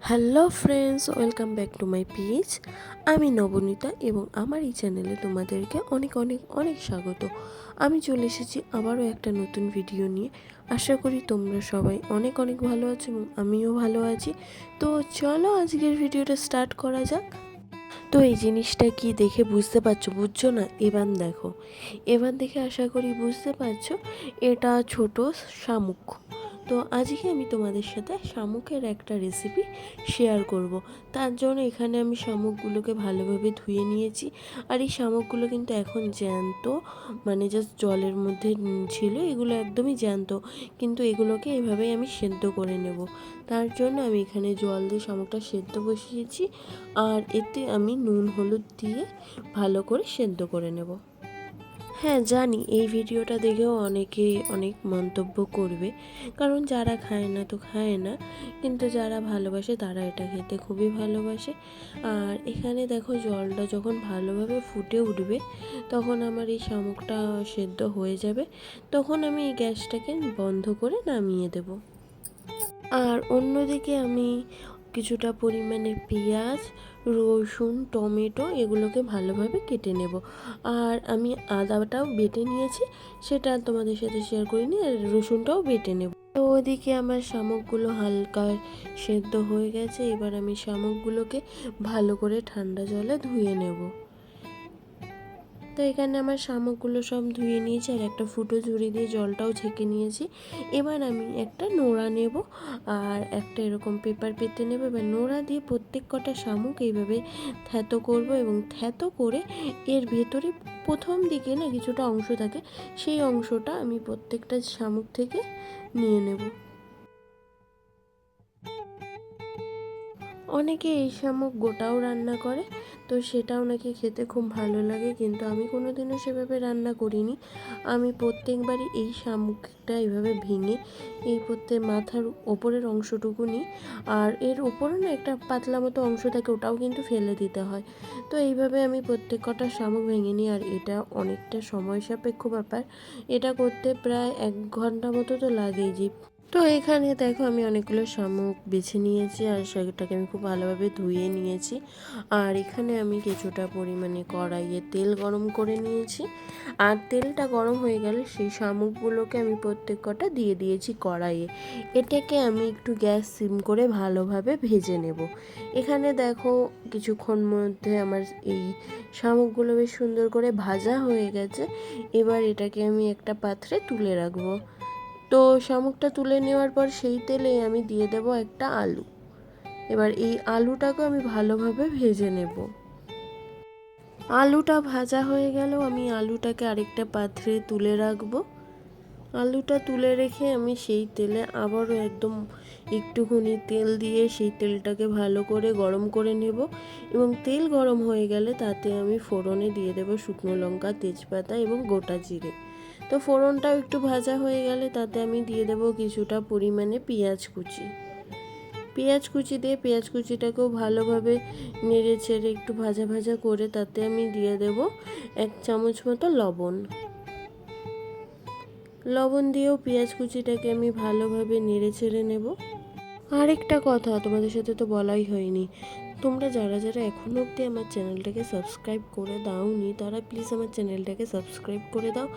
Hello friends, welcome back to my page. আমি নবনীতা এবং আমার এই চ্যানেলে তোমাদেরকে অনেক অনেক অনেক স্বাগত। আমি চলে এসেছি আবারও একটা নতুন ভিডিও নিয়ে। আশা করি তোমরা সবাই অনেক অনেক ভালো আছো এবং আমিও ভালো আছি। তো চলো আজকের ভিডিওটা স্টার্ট করা যাক। তো এই জিনিসটা কি দেখে বুঝতে পারছো? বুঝছো না? এবার দেখো, এবার দেখে আশা করি বুঝতে পারছো এটা ছোট শামুক। তো আজকে আমি তোমাদের সাথে শামুকের একটা রেসিপি শেয়ার করব। তার জন্য এখানে আমি শামুকগুলোকে ভালোভাবে ধুয়ে নিয়েছি। আর এই শামুকগুলো কিন্তু এখন জ্যান্ত, মানে জাস্ট জলের মধ্যে ছিল, এগুলো একদমই জ্যান্ত। কিন্তু এগুলোকে এভাবেই আমি সেদ্ধ করে নেব। তার জন্য আমি এখানে জল দিয়ে শামুকটা সেদ্ধ বসিয়েছি। আর এতে আমি নুন হলুদ দিয়ে ভালো করে সেদ্ধ করে নেব। হ্যাঁ জানি, এই ভিডিওটা দেখেও অনেকে অনেক মন্তব্য করবে, কারণ যারা খায় না তো খায় না, কিন্তু যারা ভালোবাসে তারা এটা খেতে খুবই ভালোবাসে। আর এখানে দেখো, জলটা যখন ভালোভাবে ফুটে উঠবে তখন আমার এই শামুকটা সেদ্ধ হয়ে যাবে। তখন আমি এই গ্যাসটাকে বন্ধ করে নামিয়ে দেব। আর অন্যদিকে আমি কিছুটা পরিমাণে পেঁয়াজ, রসুন, টমেটো এগুলোকে ভালোভাবে কেটে নেব। আর আমি আদাটাও বেটে নিয়েছি, সেটা তোমাদের সাথে শেয়ার করিনি। আর রসুনটাও বেটে নেব। তো ওদিকে আমার শামুকগুলো হালকা সেদ্ধ হয়ে গেছে। এবার আমি শামুকগুলোকে ভালো করে ঠান্ডা জলে ধুয়ে নেব। তো এখানে আমার শামুকগুলো সব ধুয়ে নিয়েছি আর একটা ফুটো ঝুড়ি দিয়ে জলটাও ছেঁকে নিয়েছি। এবার আমি একটা নোড়া নেব আর একটা এরকম পেপার পেতে নেব। এবার নোড়া দিয়ে প্রত্যেক কটা শামুক এইভাবে থ্যাতো করব এবং থ্যাতো করে এর ভেতরে প্রথম দিকে না কিছুটা অংশ থাকে, সেই অংশটা আমি প্রত্যেকটা শামুক থেকে নিয়ে নেব। অনেকে এই শামুক গোটাও রান্না করে, তো সেটাও নাকি খেতে খুব ভালো লাগে, কিন্তু আমি কোনোদিনও সেভাবে রান্না করিনি। আমি প্রত্যেকবারই এই শামুকটা এইভাবে ভেঙে এই প্রত্যেক মাথার ওপরের অংশটুকু নিই। আর এর ওপরে না একটা পাতলা মতো অংশ থাকে, ওটাও কিন্তু ফেলে দিতে হয়। তো এইভাবে আমি প্রত্যেক কটা শামুক ভেঙে নিই। আর এটা অনেকটা সময় সাপেক্ষ ব্যাপার, এটা করতে প্রায় 1 ঘন্টা মতো তো লাগেই। যে তো এখানে দেখো, আমি অনেকগুলো শামুক বেছে নিয়েছি আর সেটাকে আমি খুব ভালোভাবে ধুয়ে নিয়েছি। আর এখানে আমি কিছুটা পরিমাণে কড়াইয়ে তেল গরম করে নিয়েছি। আর তেলটা গরম হয়ে গেলে সেই শামুকগুলোকে আমি প্রত্যেক কটা দিয়ে দিয়েছি কড়াইয়ে। এটাকে আমি একটু গ্যাস সিম করে ভালোভাবে ভেজে নেব। এখানে দেখো, কিছুক্ষণ মধ্যে আমার এই শামুকগুলো বেশ সুন্দর করে ভাজা হয়ে গেছে। এবার এটাকে আমি একটা পাত্রে তুলে রাখবো। তো শামুকটা তুলে নেওয়ার পর সেই তেলে আমি দিয়ে দেব একটা আলু। এবার এই আলুটাকে আমি ভালোভাবে ভেজে নেব। আলুটা ভাজা হয়ে গেল, আমি আলুটাকে আরেকটা পাত্রে তুলে রাখবো। আলুটা তুলে রেখে আমি সেই তেলে আবারও একদম একটুখানি তেল দিয়ে সেই তেলটাকে ভালো করে গরম করে নেব। এবং তেল গরম হয়ে গেলে তাতে আমি ফোড়নে দিয়ে দেব শুকনো লঙ্কা, তেজপাতা এবং গোটা জিরে। তো ফোড়নটাও একটু ভাজা হয়ে গেলে তাতে আমি দিয়ে দেব কিছুটা পরিমাণে পেঁয়াজ কুচি। পেঁয়াজ কুচি দিয়ে পেঁয়াজ কুচিটাকেও ভালোভাবে নেড়ে চেড়ে একটু ভাজা ভাজা করে তাতে আমি দিয়ে দেব 1 চামচ মতো লবণ। লবণ দিয়েও পেঁয়াজ কুচিটাকে আমি ভালোভাবে নেড়ে চেড়ে নেব। আরেকটা কথা তোমাদের সাথে তো বলাই হয়নি, তোমরা যারা যারা এখনও অবধি আমার চ্যানেলটাকে সাবস্ক্রাইব করে দাওনি তারা প্লিজ আমার চ্যানেলটাকে সাবস্ক্রাইব করে দাও।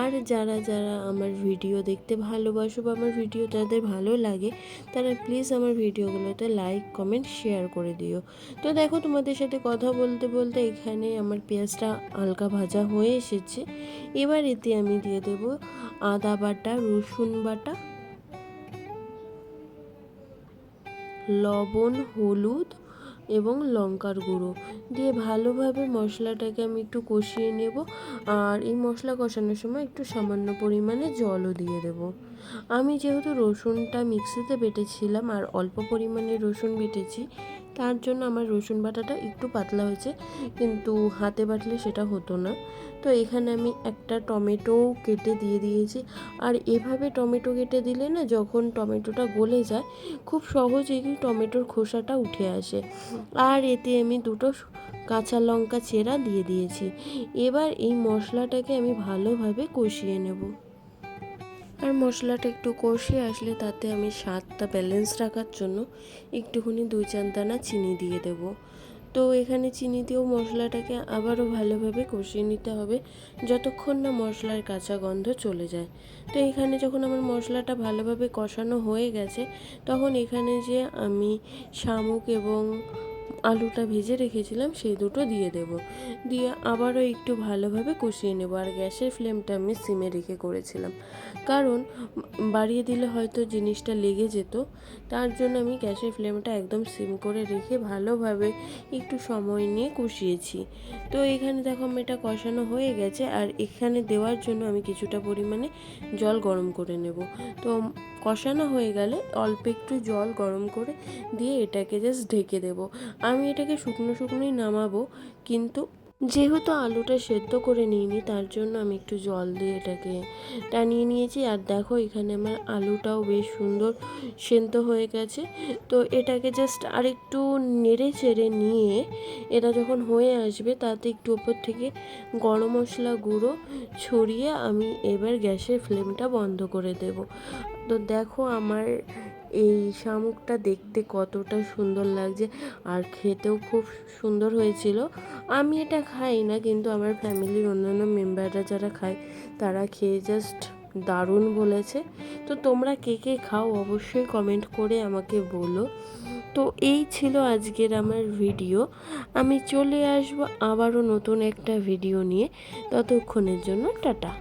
আর যারা যারা আমার ভিডিও দেখতে ভালোবাসো বা আমার ভিডিও যাদের ভালো লাগে তারা প্লিজ আমার ভিডিওগুলোতে লাইক, কমেন্ট, শেয়ার করে দিও। তো দেখো, তোমাদের সাথে কথা বলতে বলতে এখানে আমার পেঁয়াজটা হালকা ভাজা হয়ে এসেছে। এবার এতে আমি দিয়ে দেব আদা বাটা, রসুন বাটা, লবণ, হলুদ এবং লঙ্কার গুঁড়ো দিয়ে ভালোভাবে মশলাটাকে আমি একটু কষিয়ে নেব। আর এই মশলা কষানোর সময় একটু সামান্য পরিমাণে জলও দিয়ে দেব। আমি যেহেতু রসুনটা মিক্সিতে বেটেছিলাম আর অল্প পরিমাণে রসুন বেটেছি, তার জন্য আমার রসুন বাটাটা একটু পাতলা হয়েছে, কিন্তু হাতে বাটলে সেটা হতো না। তো এখানে আমি একটা টমেটো কেটে দিয়ে দিয়েছি। আর এভাবে টমেটো কেটে দিলে না, যখন টমেটোটা গলে যায় খুব সহজেই টমেটোর খোসাটা উঠে আসে। আর এতে আমি দুটো কাঁচা লঙ্কা চেরা দিয়ে দিয়েছি। এবার এই মশলাটাকে আমি ভালোভাবে কষিয়ে নেব। আর মশলাটা একটু কষে আসলে তাতে আমি স্বাদটা ব্যালেন্স রাখার জন্য একটুখানি 2-4 দানা চিনি দিয়ে দেবো। তো এখানে চিনি দিয়েও মশলাটাকে আবারও ভালোভাবে কষিয়ে নিতে হবে যতক্ষণ না মশলার কাঁচা গন্ধ চলে যায়। তো এখানে যখন আমার মশলাটা ভালোভাবে কষানো হয়ে গেছে, তখন এখানে যে আমি শামুক এবং আলুটা ভেজে রেখেছিলাম সেই দুটো দিয়ে দেব। দিয়ে আবারও একটু ভালোভাবে কষিয়ে নেব। আর গ্যাসের ফ্লেমটা আমি সিমে রেখে করেছিলাম, কারণ বাড়িয়ে দিলে হয়তো জিনিসটা লেগে যেত। তার জন্য আমি গ্যাসের ফ্লেমটা একদম সিম করে রেখে ভালোভাবে একটু সময় নিয়ে কষিয়েছি। তো এখানে দেখো এটা কষানো হয়ে গেছে, আর এখানে দেওয়ার জন্য আমি কিছুটা পরিমাণে জল গরম করে নেব। তো কষানো হয়ে গেলে অল্প একটু জল গরম করে দিয়ে এটাকে জাস্ট ঢেকে দেব। আমি এটাকে শুকনো শুকনোই নামাবো, কিন্তু যেহেতু আলুটা সেদ্ধ করে নিইনি তার জন্য আমি একটু জল দিয়ে এটাকে টানিয়ে নিয়েছি। আর দেখো এখানে আমার আলুটাও বেশ সুন্দর সেদ্ধ হয়ে গেছে। তো এটাকে জাস্ট আরেকটু নেড়ে চেড়ে নিয়ে এটা যখন হয়ে আসবে তাতে একটু ওপর থেকে গরম মশলা গুঁড়ো ছড়িয়ে আমি এবার গ্যাসের ফ্লেমটা বন্ধ করে দেব। তো দেখো আমার এই শামুকটা দেখতে কতটা সুন্দর লাগছে, আর খেতেও খুব সুন্দর হয়েছিল। আমি এটা খাই না, কিন্তু আমার ফ্যামিলির অন্যান্য মেম্বাররা যারা খায় তারা খেয়ে জাস্ট দারুণ বলেছে। তো তোমরা কে কে খাও অবশ্যই কমেন্ট করে আমাকে বলো। তো এই ছিল আজকের আমার ভিডিও। আমি চলে আসবো আবারও নতুন একটা ভিডিও নিয়ে। ততক্ষণের জন্য টাটা।